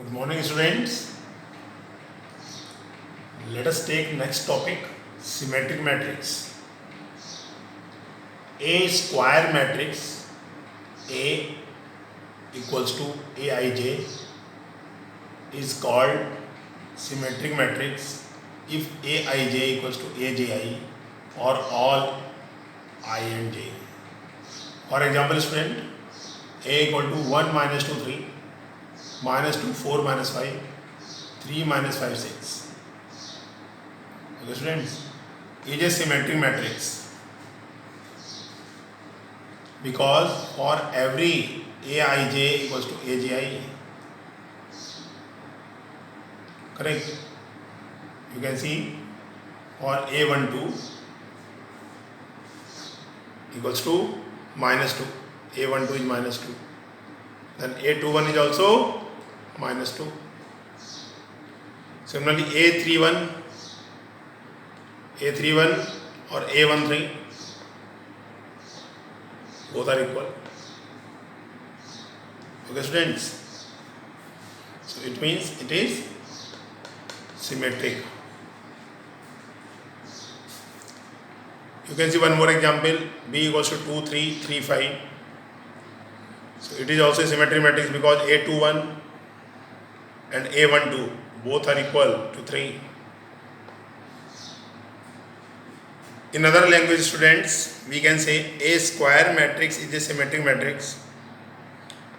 Good morning, students. Let us take next topic, symmetric matrix. A square matrix A equals to Aij is called symmetric matrix if Aij equals to Aji or all I and j. For example, student, A equal to 1 minus 2 3 minus 2 4 minus 5 3 minus 5 6. Okay, students, it is a symmetric matrix because for every Aij equals to Aji, correct? You can see for A12 equals to minus 2. A12 is minus 2. Then A21 is also minus 2. Similarly, A31 or A13 both are equal. Okay, students. So it means it is symmetric. You can see one more example, B equals to 2 3 3 5. So it is also a symmetric matrix because A21 and A12 both are equal to 3. In other language, students, we can say A square matrix is a symmetric matrix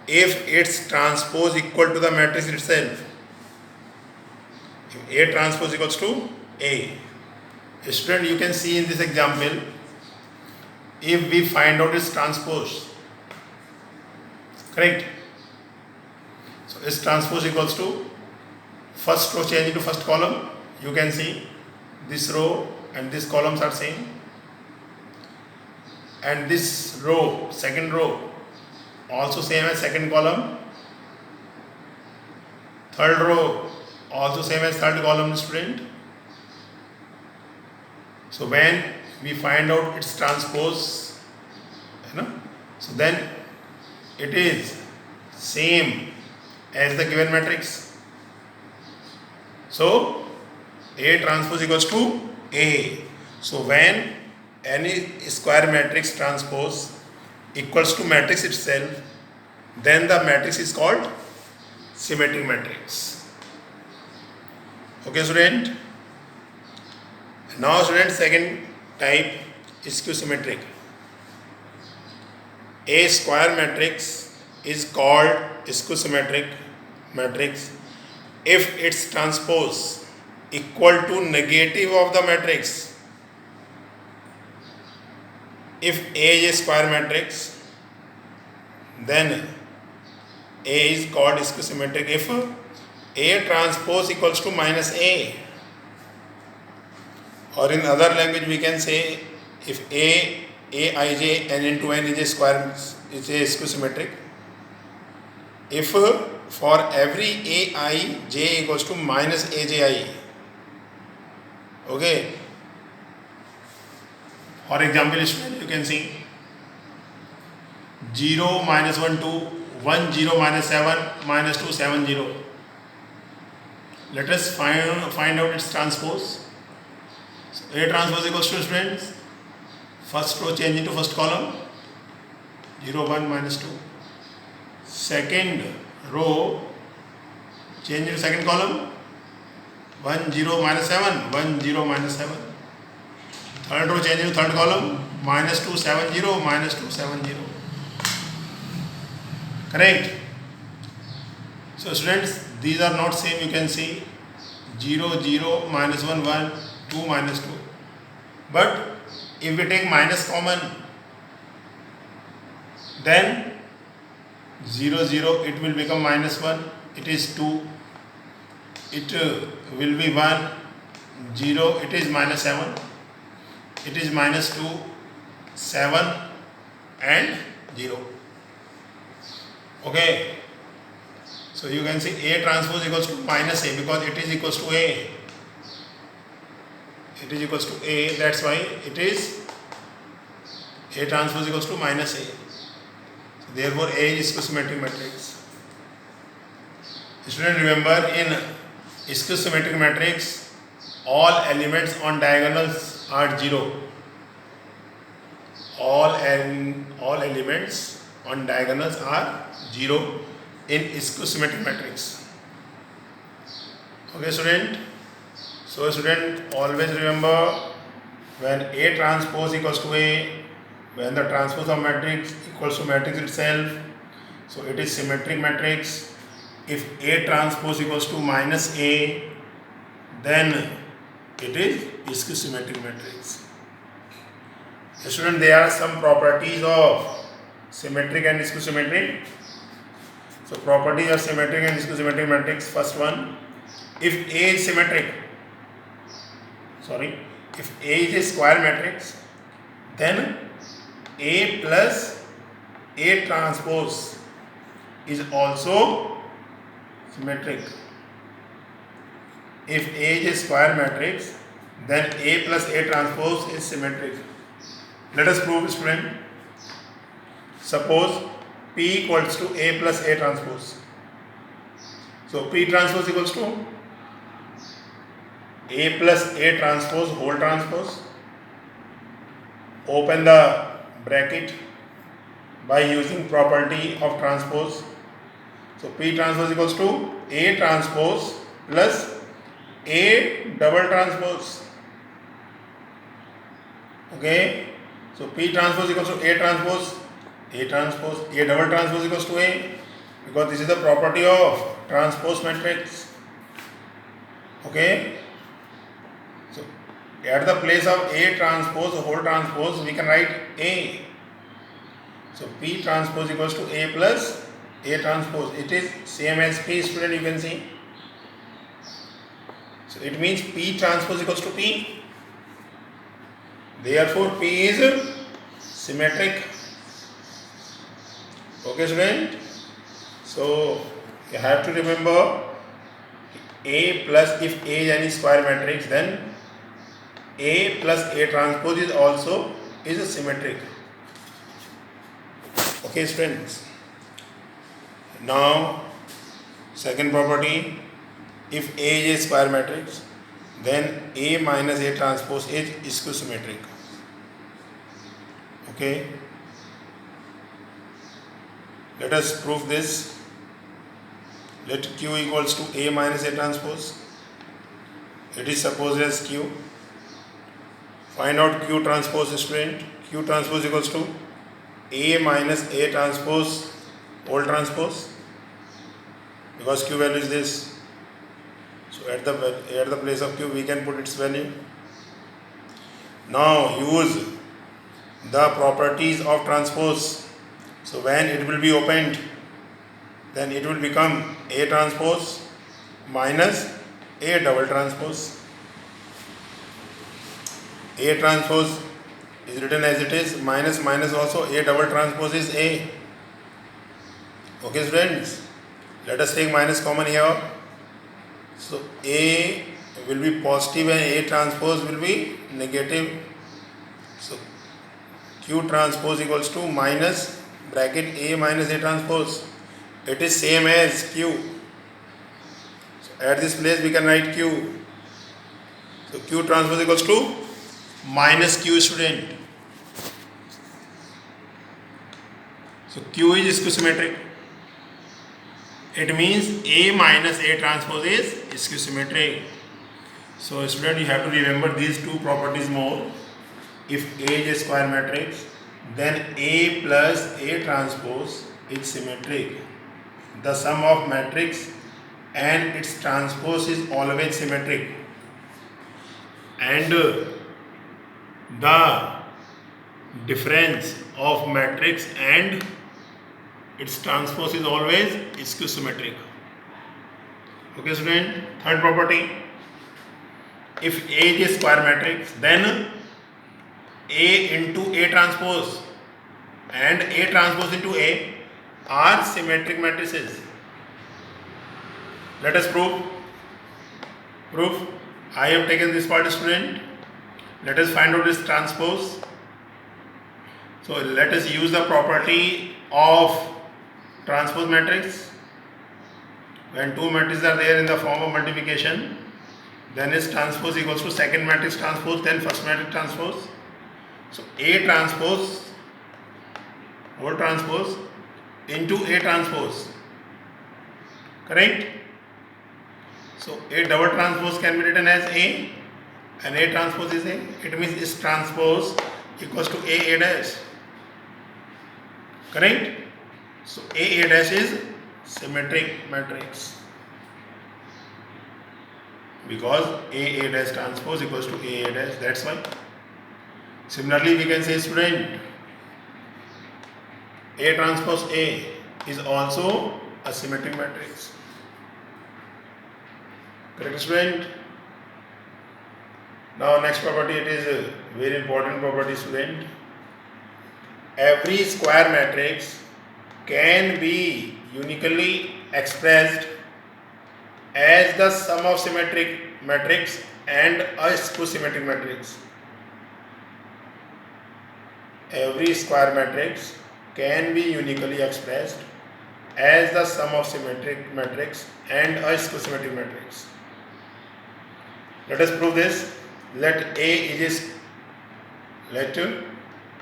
if its transpose equal to the matrix itself. If A transpose equals to A. Student, you can see in this example, if we find out its transpose, correct? So its transpose equals to first row change into first column. You can see this row and these columns are same, and this row, second row, also same as second column, third row also same as third column, student. So when we find out its transpose, so then it is same as the given matrix. So A transpose equals to A. So when any square matrix transpose equals to matrix itself, then the matrix is called symmetric matrix. Okay, student. Now, student, second type is skew-symmetric. A square matrix is called skew-symmetric matrix if its transpose equal to negative of the matrix. If A is a square matrix, then A is called skew-symmetric if A transpose equals to minus A. Or in other language we can say if Aij n into n is a square, is a skew-symmetric if for every Aij equals to minus Aji. Okay. For example, you can see 0 minus 1 2 1 0 minus 7 minus 2 7 0. Let us find out its transpose. So A transpose equals to, students, first row change into first column, 0 1 minus 2. Second row change into second column, 1 0 minus 7 1 0 minus 7. Third row change into third column, minus 2 7 0 minus 2 7 0. Correct? So students, these are not same. You can see 0 0 minus 1 1 2 minus 2. But if we take minus common, then 0 0 it will become minus 1. It is 2. It will be 1 0. It is minus 7. It is minus 2 7 and 0. Okay. So you can see A transpose equals to minus A because it is equals to A. It is equals to A. That's why it is A transpose equals to minus A. So therefore A is symmetric matrix. Student, remember in skew symmetric matrix, all elements on diagonals are 0. All elements on diagonals are 0 in skew symmetric matrix. Okay, student. So, student, always remember when A transpose equals to A, when the transpose of matrix equals to matrix itself, so it is symmetric matrix. If A transpose equals to minus A, then it is skew symmetric matrix. Student, there are some properties of symmetric and skew symmetric. So, properties of symmetric and skew symmetric matrix. First one, if A is symmetric, if A is a square matrix, then A plus A transpose is also symmetric. If A is a square matrix, then A plus A transpose is symmetric. Let us prove, student. Suppose P equals to A plus A transpose. So P transpose equals to A plus A transpose whole transpose. Open the bracket by using property of transpose. So P transpose equals to A transpose plus A double transpose. Okay. So P transpose equals to A transpose, A double transpose equals to A, because this is the property of transpose matrix. Okay. So at the place of A transpose whole transpose, we can write A. So P transpose equals to A plus A transpose. It is same as P, student, you can see. So it means P transpose equals to P. Therefore P is symmetric. Okay, student. So you have to remember A plus, if A is any square matrix, then A plus A transpose is also is a symmetric. Okay, students. Now second property, if A is a square matrix, then A minus A transpose is skew symmetric. Okay. Let us prove this. Let Q equals to A minus A transpose. It is supposed as Q. Find out Q transpose, student. Q transpose equals to A minus A transpose whole transpose, because Q value is this. So at the place of Q we can put its value. Now use the properties of transpose. So when it will be opened, then it will become A transpose minus A double transpose. A transpose is written as it is, minus also A double transpose is A. Okay, friends, let us take minus common here. So A will be positive and A transpose will be negative. So Q transpose equals to minus bracket A minus A transpose. It is same as Q. So at this place we can write Q. So Q transpose equals to minus Q, student. So Q is skew symmetric. It means A minus A transpose is skew symmetric. So student, you have to remember these two properties more. If A is a square matrix, then A plus A transpose is symmetric. The sum of matrix and its transpose is always symmetric. And the difference of matrix and its transpose is always skew symmetric. Okay, student. Third property, if A is a square matrix, then A into A transpose and A transpose into A are symmetric matrices. Let us prove. Proof. I have taken this part, student. Let us find out this transpose. So let us use the property of transpose matrix. When two matrices are there in the form of multiplication, then its transpose equals to second matrix transpose, then first matrix transpose. So A transpose, whole transpose into A transpose. Correct? So A double transpose can be written as A, and A transpose is A. It means this transpose equals to A dash. Correct? So A dash is symmetric matrix, because A dash transpose equals to A dash. That's why. Similarly, we can say, student, A transpose A is also a symmetric matrix. Correct, student? Now next property, it is a very important property, student. Every square matrix can be uniquely expressed as the sum of symmetric matrix and a skew-symmetric matrix. Every square matrix can be uniquely expressed as the sum of symmetric matrix and a skew-symmetric matrix. Let us prove this. Let A is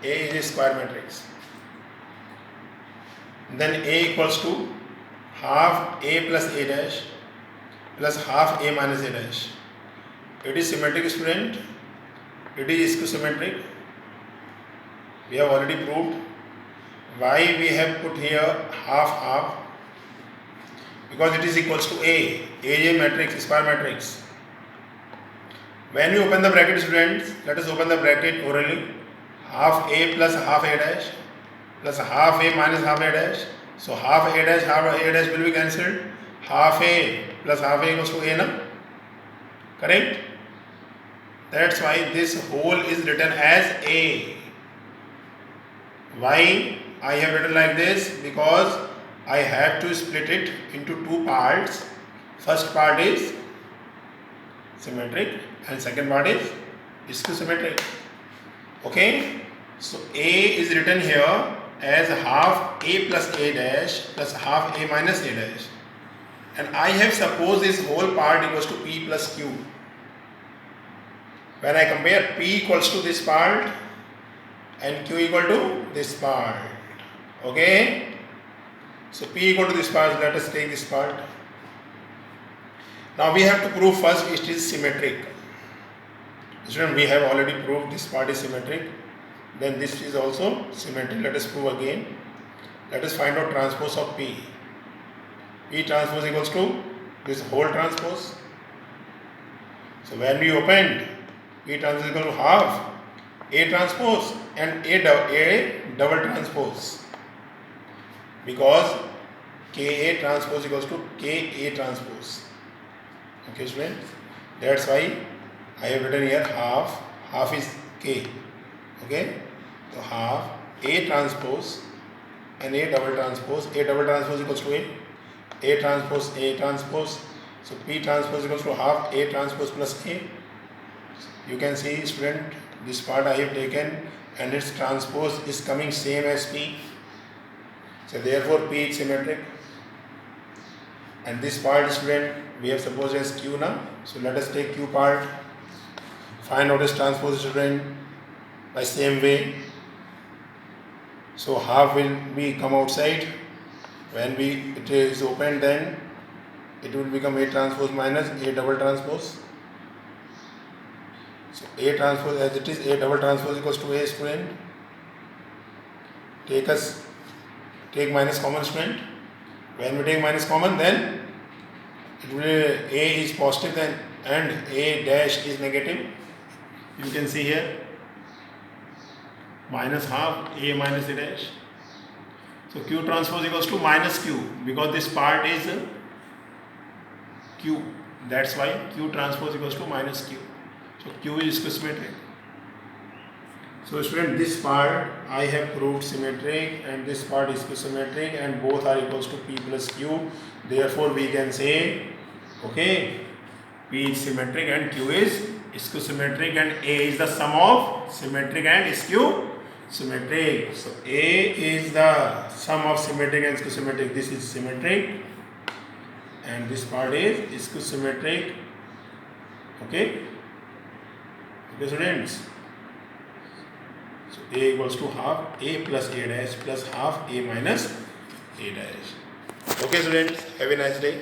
a square matrix. Then A equals to half A plus A dash plus half A minus A dash. It is symmetric, student. It is skew-symmetric. We have already proved. Why we have put here half? Because it is equals to A. A is a matrix, square matrix. When you open the bracket, students, let us open the bracket orally. Half A plus half A dash plus half A minus half A dash. So half A dash will be cancelled. Half A plus half A equals to A now. Correct? That's why this whole is written as A. Why I have written like this? Because I have to split it into two parts. First part is symmetric and second part is skew-symmetric. Okay? So A is written here as half A plus A dash plus half A minus A dash. And I have supposed this whole part equals to P plus Q. When I compare P equals to this part and Q equal to this part. Okay? So P equal to this part, let us take this part. Now we have to prove first it is symmetric. Student, we have already proved this part is symmetric. Then this is also symmetric. Let us prove again. Let us find out transpose of P. P transpose equals to this whole transpose. So when we opened, P transpose equal to half A transpose and A double transpose, because KA transpose equals to KA transpose. Okay, students, that's why I have written here half is K. Okay, so half A transpose and A double transpose. A double transpose equals to A transpose, A transpose. So P transpose equals to half A transpose plus A. You can see, student, this part I have taken and its transpose is coming same as P. So therefore P is symmetric. And this part, student, we have supposed as Q now. So let us take Q part. Find out its transpose, student, by same way. So half will be come outside. When it is opened, then it will become A transpose minus A double transpose. So A transpose, as it is, A double transpose equals to A, student. Take minus common, student. When we take minus common, then it will A is positive then and A dash is negative. You can see here minus half A minus A dash. So Q transpose equals to minus Q, because this part is Q. That's why Q transpose equals to minus Q. So Q is symmetric. So student, this part I have proved symmetric and this part is symmetric and both are equals to P plus Q. Therefore we can say, okay, P is symmetric and Q is symmetric, and A is the sum of symmetric and symmetric. So A is the sum of symmetric and symmetric. This is symmetric and this part is symmetric. Okay, students. So a equals to half a plus a dash plus half a minus a dash. Okay, students, have a nice day.